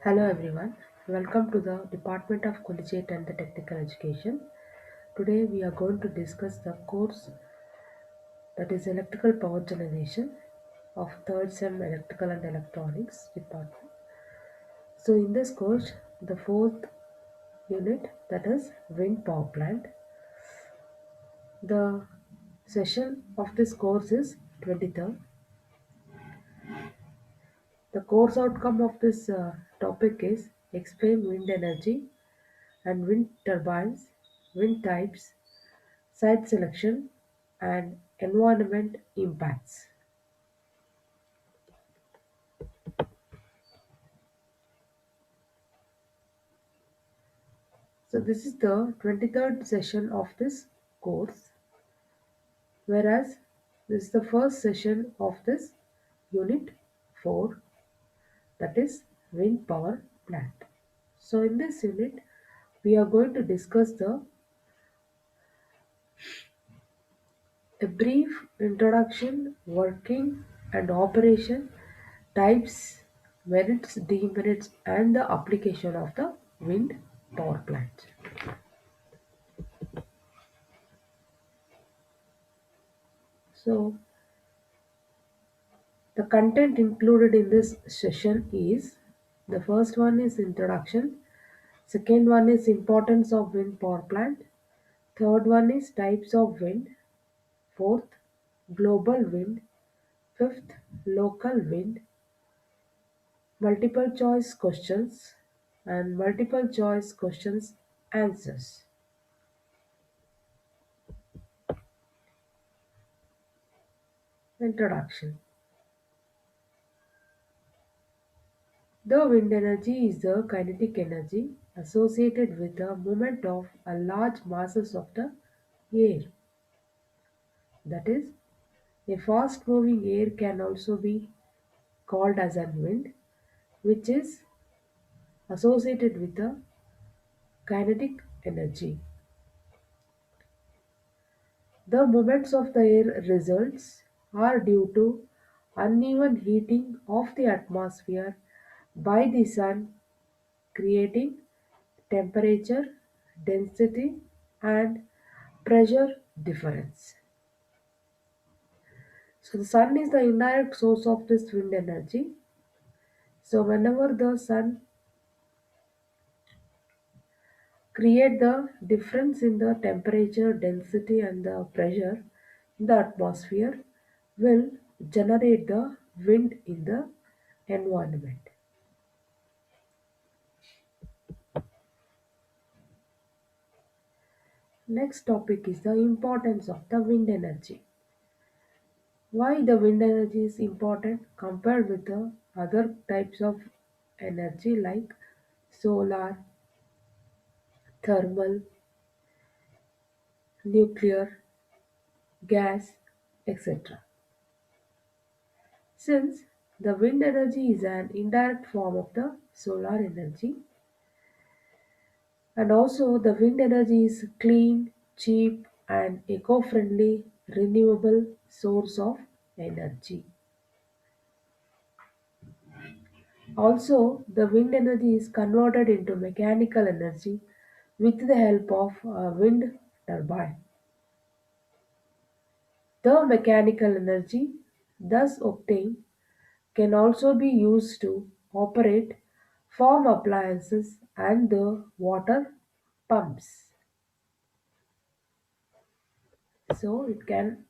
Hello everyone, welcome to the Department of Collegiate and the Technical Education. Today we are going to discuss the course that is Electrical Power Generation of 3rd SEM Electrical and Electronics Department. So in this course, the 4th unit that is Wind Power Plant. The session of this course is 23rd. The course outcome of this topic is explain wind energy and wind turbines, wind types, site selection, and environment impacts. So, this is the 23rd session of this course, whereas this is the first session of this unit 4, that is wind power plant. So, in this unit, we are going to discuss a brief introduction, working and operation, types, merits, demerits, and the application of the wind power plant. So, the content included in this session is the first one is introduction, second one is importance of wind power plant, third one is types of wind, fourth global wind, fifth local wind, multiple choice questions, and multiple choice questions answers. Introduction. The wind energy is the kinetic energy associated with the movement of a large masses of the air. That is, a fast moving air can also be called as a wind, which is associated with the kinetic energy. The movements of the air results are due to uneven heating of the atmosphere by the sun, creating temperature, density, and pressure difference. So the sun is the indirect source of this wind energy. So whenever the sun create the difference in the temperature, density, and the pressure in the atmosphere will generate the wind in the environment. Next topic is the importance of the wind energy. Why the wind energy is important compared with the other types of energy like solar, thermal, nuclear, gas, etc. Since the wind energy is an indirect form of the solar energy, and also the wind energy is clean, cheap, and eco-friendly renewable source of energy. Also, the wind energy is converted into mechanical energy with the help of a wind turbine. The mechanical energy thus obtained can also be used to operate farm appliances and the water pumps. So it can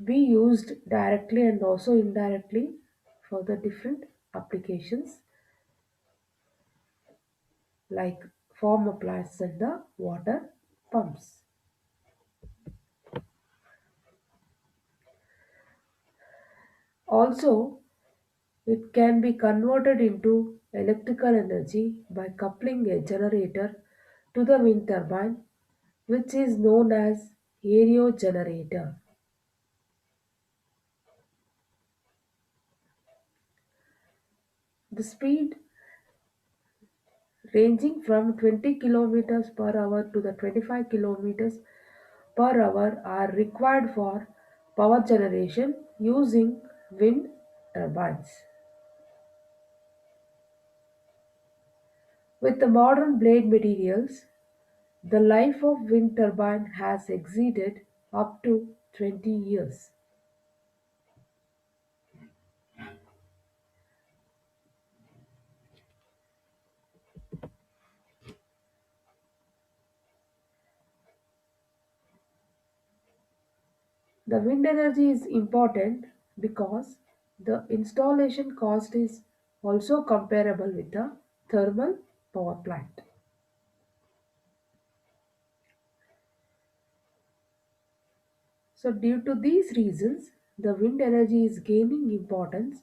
be used directly and also indirectly for the different applications like farm appliances and the water pumps. Also, it can be converted into electrical energy by coupling a generator to the wind turbine, which is known as aerogenerator. The speed ranging from 20 kilometers per hour to the 25 kilometers per hour are required for power generation using wind turbines. With the modern blade materials, the life of wind turbine has exceeded up to 20 years. The wind energy is important because the installation cost is also comparable with the thermal power plant. So, due to these reasons, the wind energy is gaining importance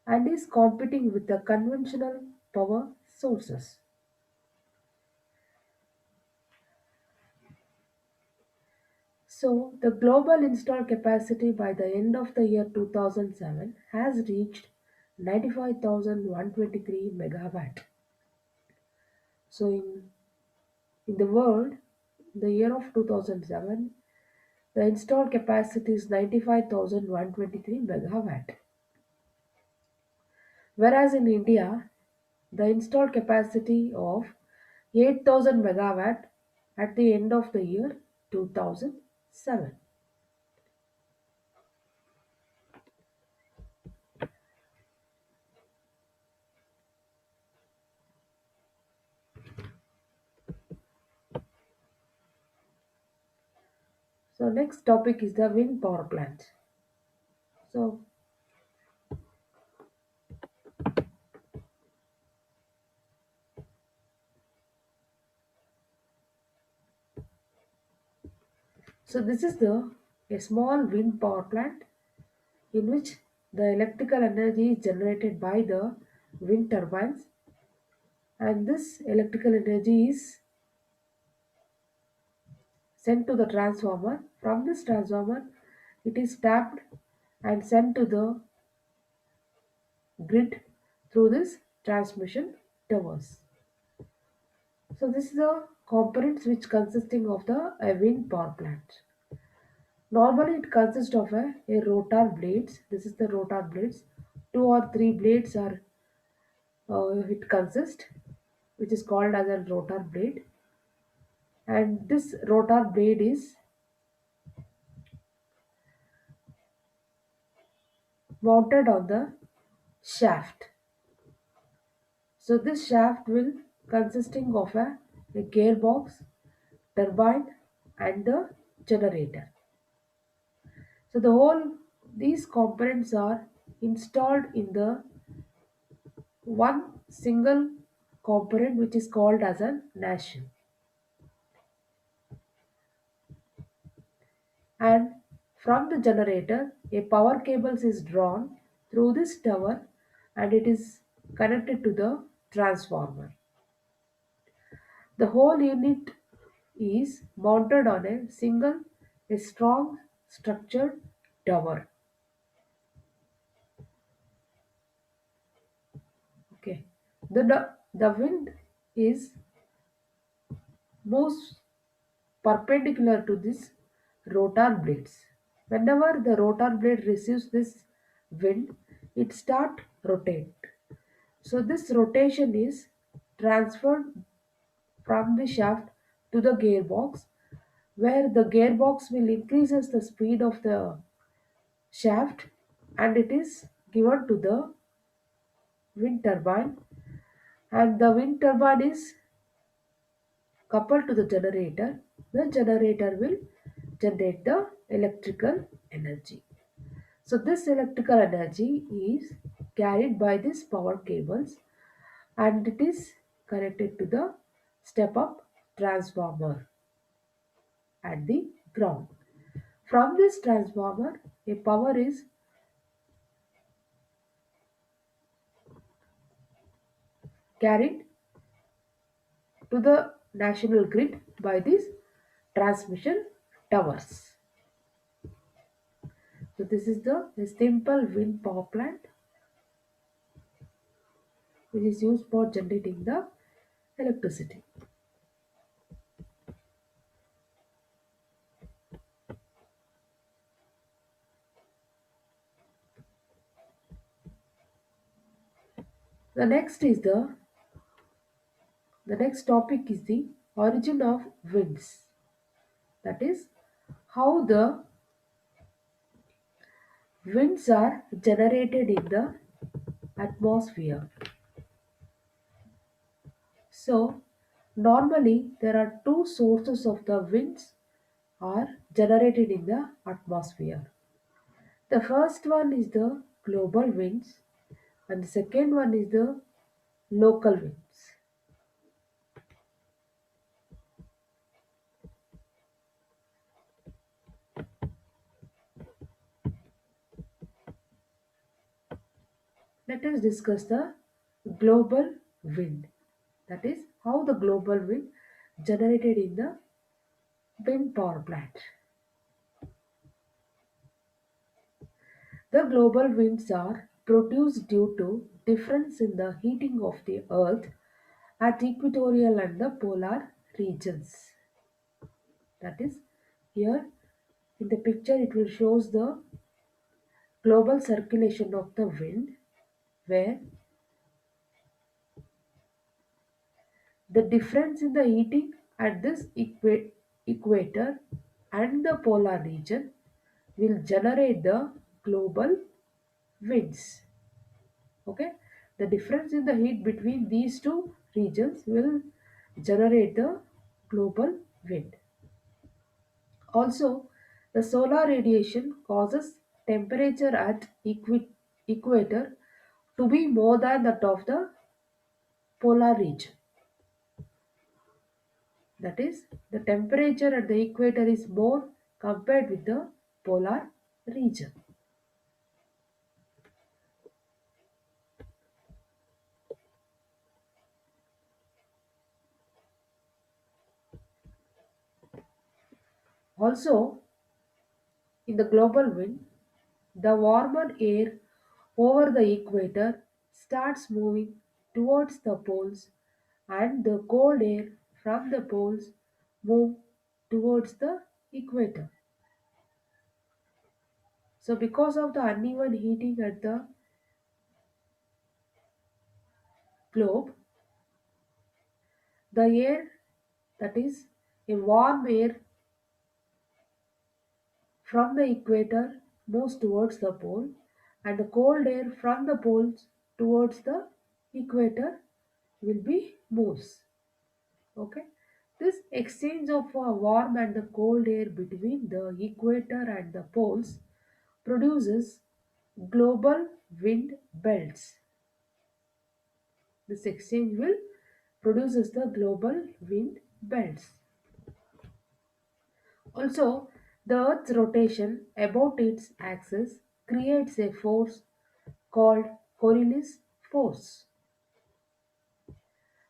and is competing with the conventional power sources. So, the global installed capacity by the end of the year 2007 has reached 95,123 megawatt. So, in the world, the year of 2007, the installed capacity is 95,123 megawatt. Whereas in India, the installed capacity of 8,000 megawatt at the end of the year 2007. So next topic is the wind power plant. So this is the a small wind power plant in which the electrical energy is generated by the wind turbines, and this electrical energy is sent to the transformer. From this transformer, it is tapped and sent to the grid through this transmission towers. So this is the components which consisting of the a wind power plant. Normally it consists of a rotor blades. This is the rotor blades. Two or three blades are it consists, which is called as a rotor blade. And this rotor blade is mounted on the shaft. So this shaft will consisting of a gearbox, turbine, and the generator. So the whole these components are installed in the one single component which is called as a nacelle. And from the generator a power cables is drawn through this tower and it is connected to the transformer. The whole unit is mounted on a single a strong structured tower. Okay. The wind is moves perpendicular to this rotor blades. Whenever the rotor blade receives this wind, it start rotate. So this rotation is transferred from the shaft to the gearbox, where the gearbox will increases the speed of the shaft and it is given to the wind turbine, and the wind turbine is coupled to the generator. The generator will generate the electrical energy. So this electrical energy is carried by these power cables and it is connected to the step up transformer at the ground. From this transformer, a power is carried to the national grid by these transmission towers. So this is the a simple wind power plant which is used for generating the electricity. The next is the The next topic is the origin of winds. That is how the winds are generated in the atmosphere. So, normally there are two sources of the winds are generated in the atmosphere. The first one is the global winds and the second one is the local winds. Let us discuss the global wind. That is how the global wind generated in the wind power plant. The global winds are produced due to difference in the heating of the earth at equatorial and the polar regions. That is here in the picture it will shows the global circulation of the wind where the difference in the heating at this equator and the polar region will generate the global winds. Okay, the difference in the heat between these two regions will generate the global wind. Also, the solar radiation causes temperature at equator to be more than that of the polar region. That is, the temperature at the equator is more compared with the polar region. Also, in the global wind, the warmer air over the equator starts moving towards the poles and the cold air from the poles move towards the equator. So because of the uneven heating at the globe, the air that is a warm air from the equator moves towards the pole and the cold air from the poles towards the equator will be moves. Okay, this exchange of warm and the cold air between the equator and the poles produces global wind belts. This exchange will produces the global wind belts. Also, the Earth's rotation about its axis creates a force called Coriolis force.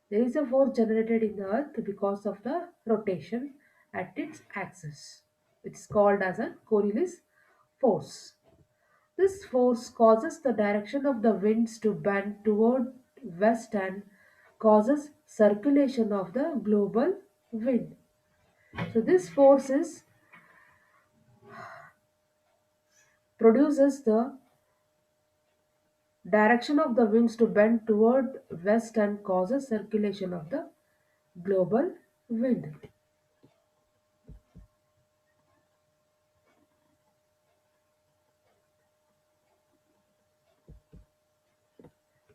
There is a force generated in the Earth because of the rotation at its axis. It's called as a Coriolis force. This force causes the direction of the winds to bend toward west and causes circulation of the global wind. So this force produces the direction of the winds to bend toward west and causes circulation of the global wind.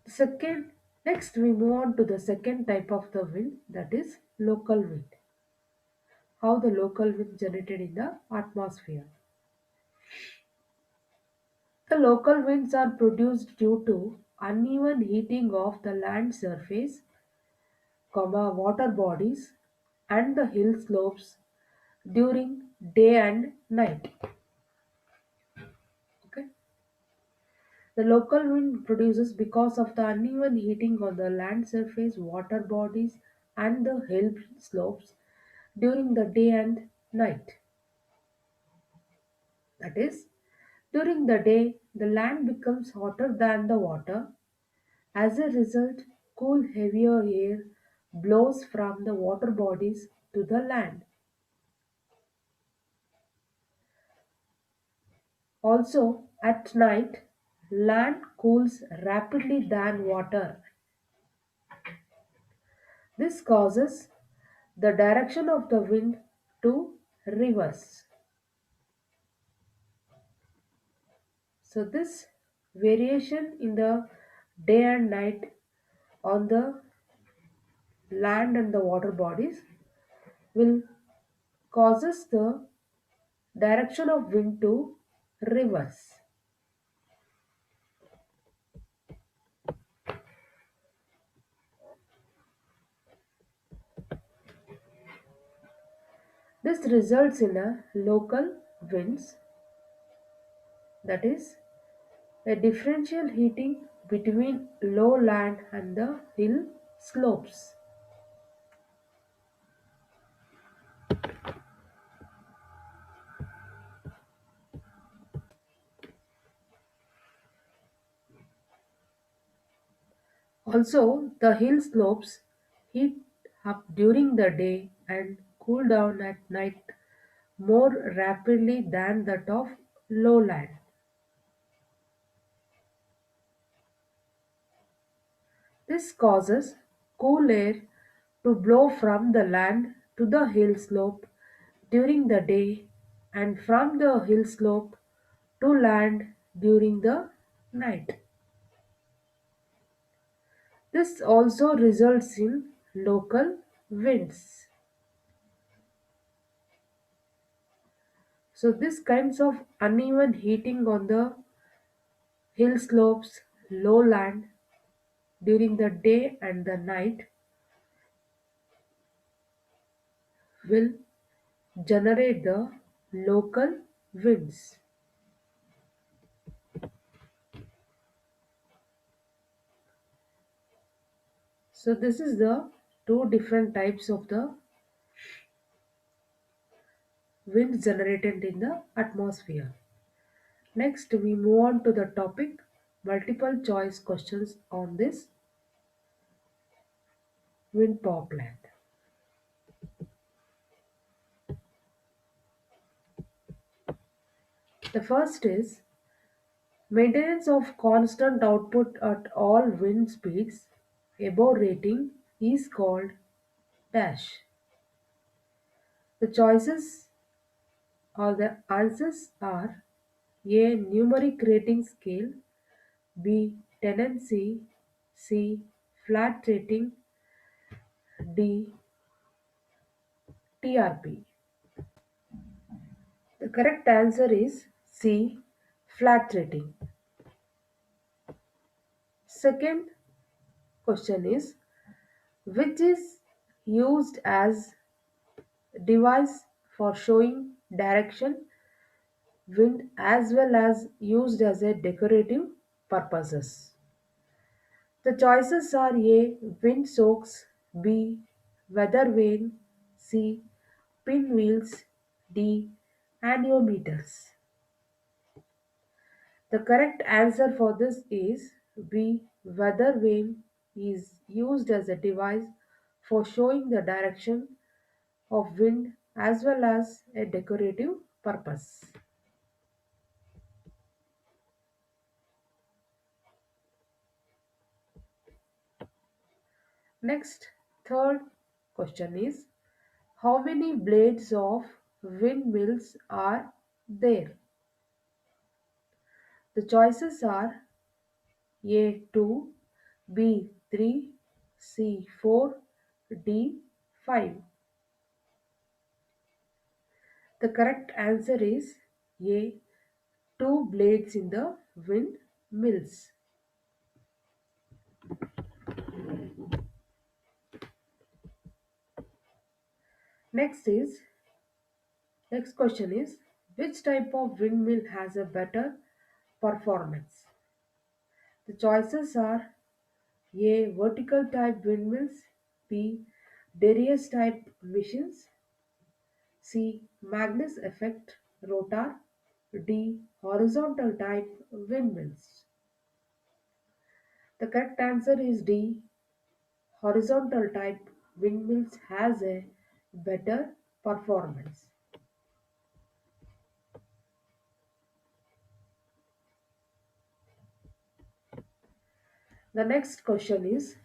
Second, next we move on to the second type of the wind that is local wind. How the local wind generated in the atmosphere. The local winds are produced due to uneven heating of the land surface, water bodies, and the hill slopes during day and night. Okay. The local wind produces because of the uneven heating on the land surface, water bodies, and the hill slopes during the day and night. That is, during the day, the land becomes hotter than the water. As a result, cool, heavier air blows from the water bodies to the land. Also, at night, land cools rapidly than water. This causes the direction of the wind to reverse. So, this variation in the day and night on the land and the water bodies will causes the direction of wind to reverse. This results in a local winds, that is a differential heating between low land and the hill slopes. Also, the hill slopes heat up during the day and cool down at night more rapidly than that of lowland. This causes cool air to blow from the land to the hill slope during the day and from the hill slope to land during the night. This also results in local winds. So, this kinds of uneven heating on the hill slopes, lowland during the day and the night will generate the local winds. So this is the two different types of the wind generated in the atmosphere. Next we move on to the topic multiple choice questions on this wind power plant. The first is maintenance of constant output at all wind speeds above rating is called dash. The choices or the answers are A. Numeric rating scale, B. Tenancy, C. Flat rating, D. TRP. The correct answer is C. Flat rating. Second question is which is used as device for showing direction, wind as well as used as a decorative purposes. The choices are A. Wind socks, B. Weather vane, C. Pinwheels, D. Anemometers. The correct answer for this is B. Weather vane is used as a device for showing the direction of wind as well as a decorative purpose. Next, third question is how many blades of windmills are there? The choices are A 2, B 3, C 4, D 5. The correct answer is A 2 blades in the windmills. Next is next question is which type of windmill has a better performance? The choices are A. Vertical type windmills, B. Darius type machines, C. Magnus effect rotor, D. Horizontal type windmills. The correct answer is D. Horizontal type windmills has a better performance. The next question is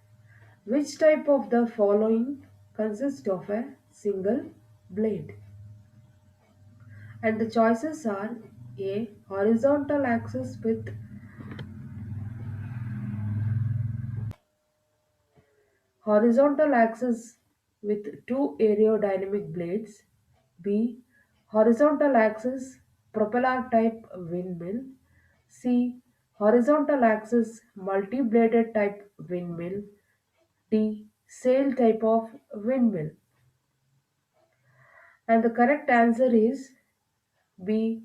Which type of the following consists of a single blade? And the choices are A. Horizontal axis with two aerodynamic blades. B. Horizontal axis propeller type windmill. C. Horizontal axis multi-bladed type windmill. D. Sail type of windmill. And the correct answer is B.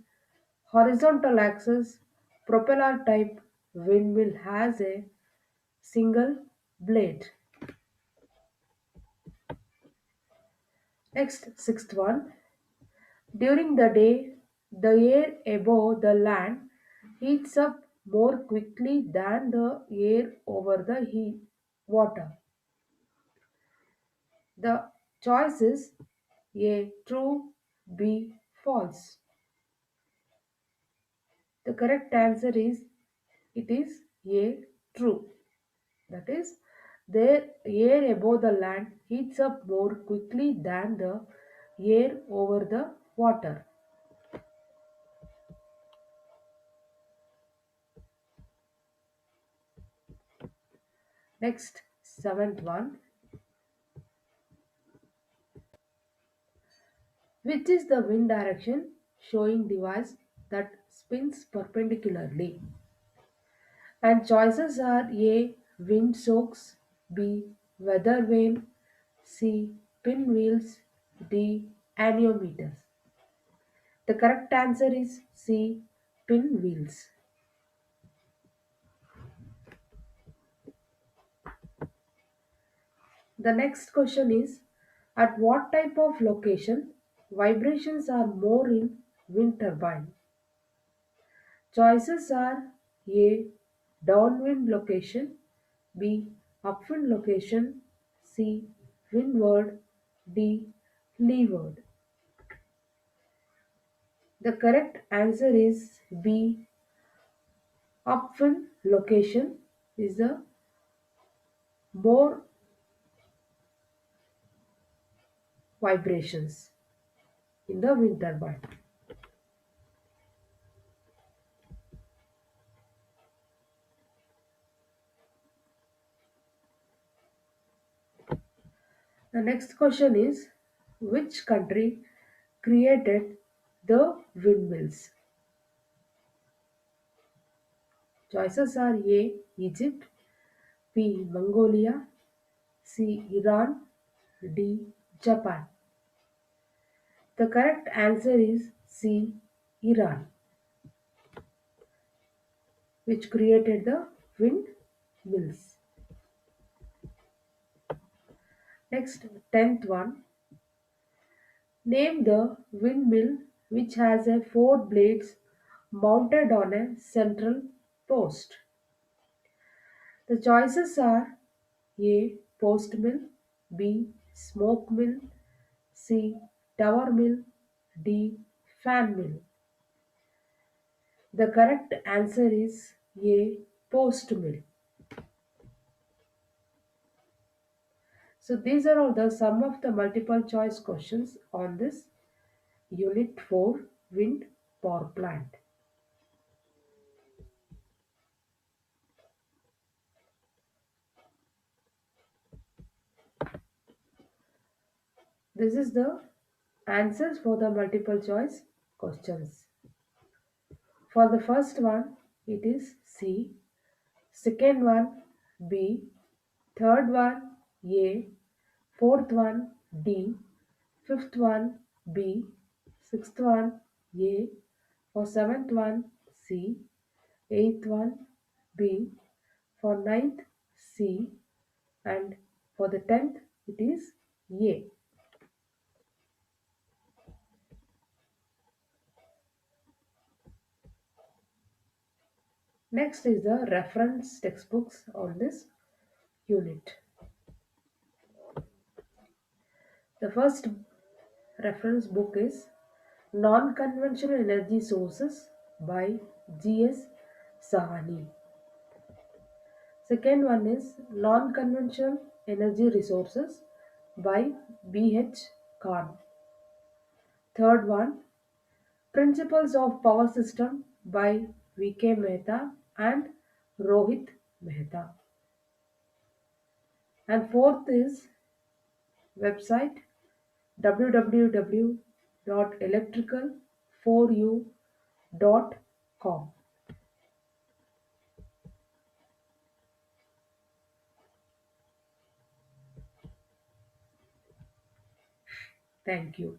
Horizontal axis propeller type windmill has a single blade. Next, sixth one. During the day, the air above the land heats up more quickly than the air over the water. The choice is A. True, B. False. The correct answer is it is A. True. That is, the air above the land heats up more quickly than the air over the water. Next, seventh one. Which is the wind direction showing device that spins perpendicularly? And choices are A. Wind soaks, B. Weather vane, C. Pinwheels, D. Anemometers. The correct answer is C. Pinwheels. The next question is, at what type of location vibrations are more in wind turbine? Choices are A. Downwind location, B. Upwind location, C. Windward, D. Leeward. The correct answer is B. Upwind location is the more vibrations in the wind turbine. The next question is, which country created the windmills? Choices are A. Egypt, B. Mongolia, C. Iran, D. Japan. The correct answer is C. Iran, which created the windmills. Next, tenth one. Name the windmill which has a four blades mounted on a central post. The choices are A. Post mill, B. Smoke mill, C. Tower mill, D. Fan mill. The correct answer is A. Post mill. So these are all the some of the multiple choice questions on this Unit 4 wind power plant. This is the answers for the multiple choice questions. For the first one, it is C. Second one, B. Third one, A. Fourth one, D. Fifth one, B. Sixth one, A. For seventh one, C. Eighth one, B. For ninth, C. And for the tenth, it is A. Next is the reference textbooks on this unit. The first reference book is Non-Conventional Energy Sources by G.S. Sahani. Second one is Non-Conventional Energy Resources by B.H. Khan. Third one, Principles of Power System by V.K. Mehta and Rohit Mehta. And fourth is website www.electrical4u.com. Thank you.